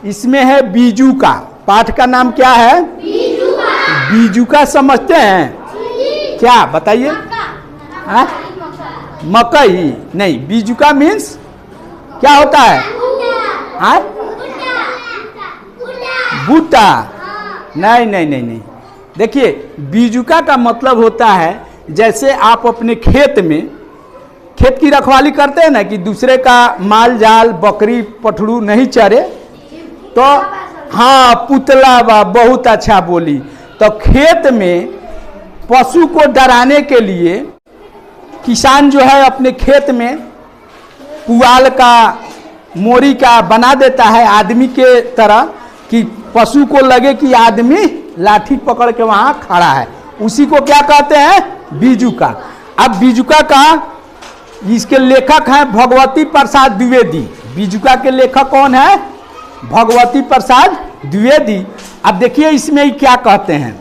इसमें है बीजुका। पाठ का नाम क्या है? बीजुका समझते हैं क्या? बताइए। मकई नहीं, बीजुका मीन्स क्या होता है? भुट्टा। नहीं नहीं नहीं नहीं, देखिए बीजुका का मतलब होता है जैसे आप अपने खेत में खेत की रखवाली करते हैं ना कि दूसरे का माल जाल बकरी पठड़ू नहीं चरे, तो हाँ पुतला बा, बहुत अच्छा बोली। तो खेत में पशु को डराने के लिए किसान जो है अपने खेत में पुआल का मोरी का बना देता है आदमी के तरह, कि पशु को लगे कि आदमी लाठी पकड़ के वहां खड़ा है। उसी को क्या कहते हैं? बीजुका। अब बीजुका का इसके लेखक हैं भगवती प्रसाद द्विवेदी। बीजुका के लेखक कौन है? भगवती प्रसाद द्विवेदी। अब देखिए इसमें क्या कहते हैं,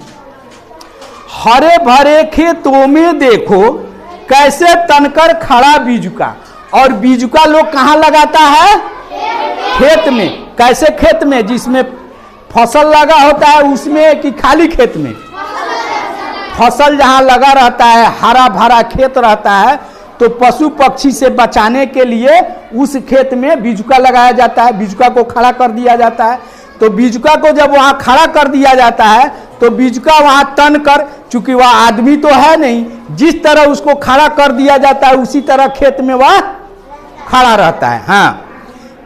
हरे भरे खेतों में देखो कैसे तनकर खड़ा बीजुका। और बीजुका लोग कहाँ लगाता है? खेत में। कैसे खेत में? जिसमें फसल लगा होता है उसमें, कि खाली खेत में? फसल जहाँ लगा रहता है, हरा भरा खेत रहता है, तो पशु पक्षी से बचाने के लिए उस खेत में बीजुका लगाया जाता है। बीजुका को खड़ा कर दिया जाता है। तो बीजुका को जब वहाँ खड़ा कर दिया जाता है तो बीजुका वहाँ तन कर, चूंकि वह आदमी तो है नहीं, जिस तरह उसको खड़ा कर दिया जाता है उसी तरह खेत में वह खड़ा रहता है। हाँ,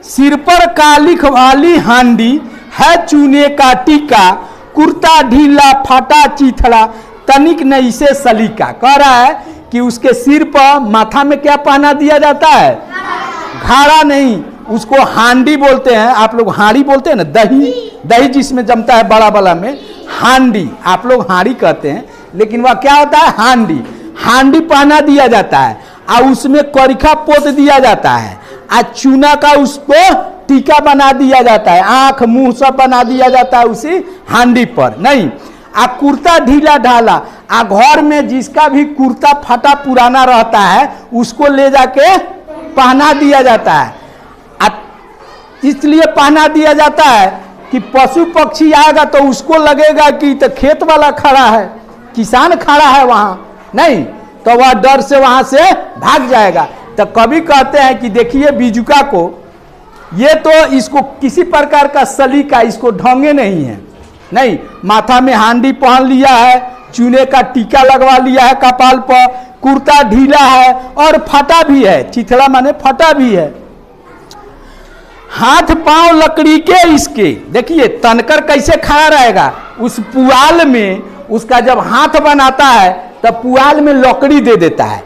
सिर पर कालिख वाली हांडी है चूने का टीका, कुर्ता ढीला फाटा चीथड़ा तनिक नहीं से सलीका। कह रहा है कि उसके सिर पर माथा में क्या पहना दिया जाता है? घाड़ा नहीं, उसको हांडी बोलते हैं। आप लोग हांडी बोलते हैं ना, दही दही जिसमें जमता है बड़ा बड़ा में, हांडी। आप लोग हांडी कहते हैं, लेकिन वह क्या होता है? हांडी। हांडी पहना दिया जाता है और उसमें करिखा पोत दिया जाता है और चूना का उसको टीका बना दिया जाता है, आंख मुंह सब बना दिया जाता है उसी हांडी पर। नहीं, आ कुर्ता ढीला ढाला, आ घर में जिसका भी कुर्ता फटा पुराना रहता है उसको ले जाके पहना दिया जाता है। इसलिए पहना दिया जाता है कि पशु पक्षी आएगा तो उसको लगेगा कि तो खेत वाला खड़ा है, किसान खड़ा है वहां, नहीं तो वह डर से वहां से भाग जाएगा। तो कभी कहते हैं कि देखिए बीजुका को, ये तो इसको किसी प्रकार का सलीका, इसको ढंगे नहीं है। नहीं, माथा में हांडी पहन लिया है, चूने का टीका लगवा लिया है कपाल पर, कुर्ता ढीला है और फटा भी है। चिथड़ा माने फटा भी है। हाथ पांव लकड़ी के इसके, देखिए तनकर कैसे खड़ा रहेगा? उस पुआल में उसका जब हाथ बनाता है तब पुआल में लकड़ी दे देता है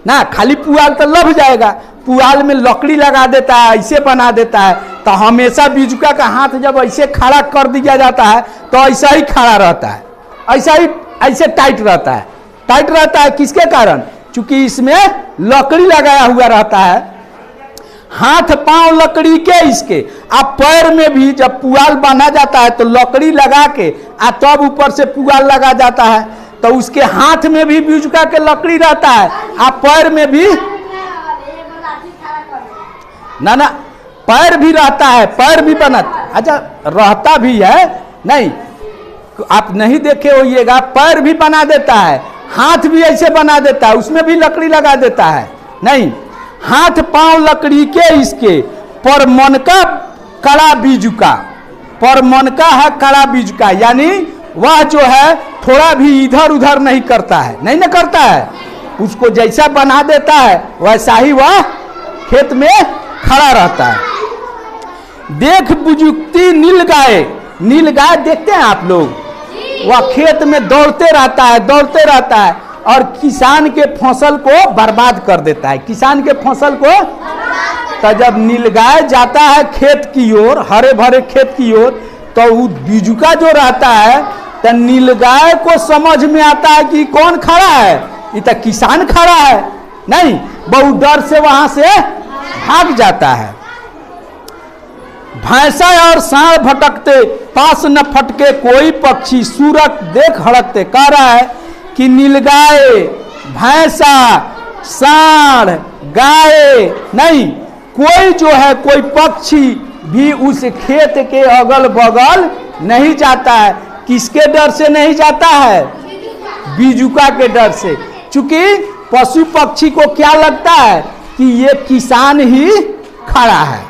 ना, खाली पुआल तो लग जाएगा, पुआल में लकड़ी लगा देता है, ऐसे बना देता है। तो हमेशा बीजुका का हाथ जब ऐसे खड़ा कर दिया जाता है तो ऐसा ही खड़ा रहता है, ऐसा ही ऐसे टाइट रहता है। टाइट रहता है किसके कारण? चूंकि इसमें लकड़ी लगाया हुआ रहता है। हाथ पांव लकड़ी के इसके, अब पैर में भी जब पुआल बांधा जाता है तो लकड़ी लगा के तब ऊपर से पुआल लगा जाता है, तो उसके हाथ में भी बीजुका के लकड़ी रहता है, पैर में भी ना पैर भी रहता है, पैर भी बना, अच्छा रहता भी है, नहीं आप नहीं देखे होइएगा, पैर भी बना देता है, हाथ भी ऐसे बना देता है, उसमें भी लकड़ी लगा देता है। नहीं, हाथ पांव लकड़ी के इसके, पर मन का कड़ा बीजुका, पर मन का है कड़ा बीजुका, यानी वह जो है थोड़ा भी इधर उधर नहीं करता है, नहीं ना करता है, उसको जैसा बना देता है वैसा ही वह खेत में खड़ा रहता है। देख बुजुक्ति नीलगाय, नीलगाय देखते हैं आप लोग, वह खेत में दौड़ते रहता है, दौड़ते रहता है और किसान के फसल को बर्बाद कर देता है, किसान के फसल को। तो जब नीलगाय जाता है खेत की ओर, हरे भरे खेत की ओर, तो वो बीजुका जो रहता है तो नीलगाय को समझ में आता है कि कौन खड़ा है, ये तो किसान खड़ा है, नहीं बहुत डर से वहां से भाग जाता है। भैंसा और सांड भटकते पास न फटके कोई पक्षी, सूरत देख हड़कते। कह रहा है कि नीलगाय, भैंसा, सांड, गाय, नहीं कोई जो है कोई पक्षी भी उस खेत के अगल बगल नहीं जाता है। किसके डर से नहीं जाता है? बीजुका के डर से। चूंकि पशु पक्षी को क्या लगता है कि ये किसान ही खड़ा है।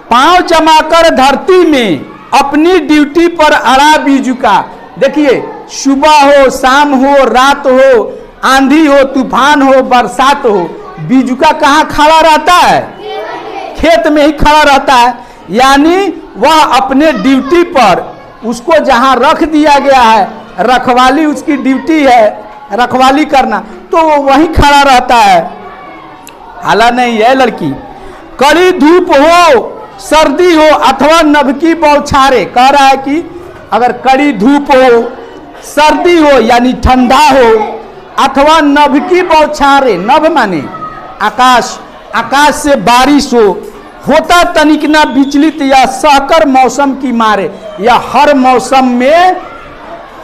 पांव जमाकर धरती में अपनी ड्यूटी पर अड़ा बीजुका। देखिए, सुबह हो, शाम हो, रात हो, आंधी हो, तूफान हो, बरसात हो, बीजुका कहाँ खड़ा रहता है? खेत में ही खड़ा रहता है। यानी वह अपने ड्यूटी पर, उसको जहां रख दिया गया है, रखवाली उसकी ड्यूटी है, रखवाली करना, तो वो वहीं खड़ा रहता है। हाला नहीं है लड़की। कड़ी धूप हो, सर्दी हो अथवा नभ की बौछारे, कह रहा है कि अगर कड़ी धूप हो, सर्दी हो यानी ठंडा हो, अथवा नभ की बौछारे, नभ माने आकाश, आकाश से बारिश होता तनिक ना विचलित या सहकर मौसम की मारे, या हर मौसम में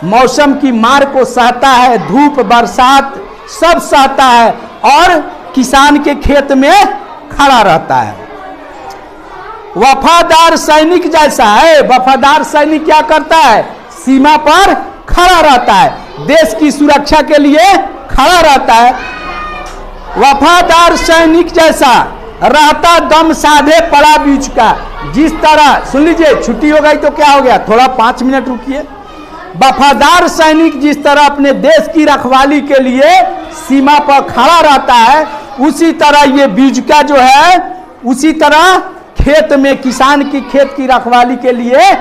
मौसम की मार को सहता है, धूप बरसात सब सहता है और किसान के खेत में खड़ा रहता है। वफादार सैनिक जैसा है। वफादार सैनिक क्या करता है? सीमा पर खड़ा रहता है, देश की सुरक्षा के लिए खड़ा रहता है। वफादार सैनिक जैसा रहता दम साधे पड़ा बीच का। जिस तरह, सुन लीजिए, छुट्टी हो गई तो क्या हो गया, थोड़ा 5 मिनट रुकिए। वफादार सैनिक जिस तरह अपने देश की रखवाली के लिए सीमा पर खड़ा रहता है, उसी तरह ये बीजुका जो है, उसी तरह खेत में किसान की खेत की रखवाली के लिए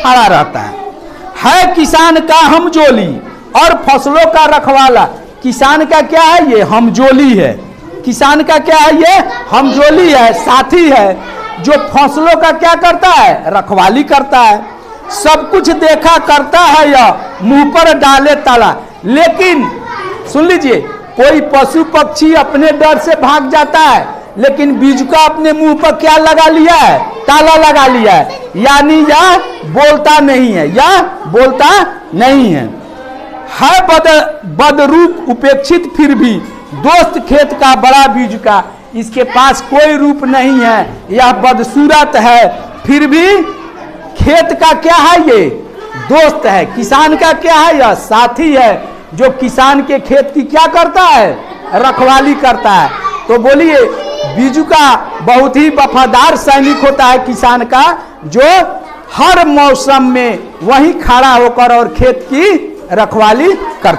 खड़ा रहता है किसान का हमजोली और फसलों का रखवाला। किसान का क्या है? ये हमजोली है। किसान का क्या है? ये हमजोली है, साथी है, जो फसलों का क्या करता है? रखवाली करता है। सब कुछ देखा करता है या मुंह पर डाले ताला। लेकिन सुन लीजिए, कोई पशु पक्षी अपने डर से भाग जाता है, लेकिन बीजुका अपने मुंह पर क्या लगा लिया है? ताला लगा लिया है। यानी यह बोलता नहीं है, यह बोलता नहीं है। बदरूप उपेक्षित फिर भी दोस्त खेत का बड़ा बीजुका। इसके पास कोई रूप नहीं है, यह बदसूरत है, फिर भी खेत का क्या है? ये दोस्त है। किसान का क्या है? यह साथी है, जो किसान के खेत की क्या करता है? रखवाली करता है। तो बोलिए, बीजुका बहुत ही वफादार सैनिक होता है किसान का, जो हर मौसम में वहीं खड़ा होकर और खेत की रखवाली करता है।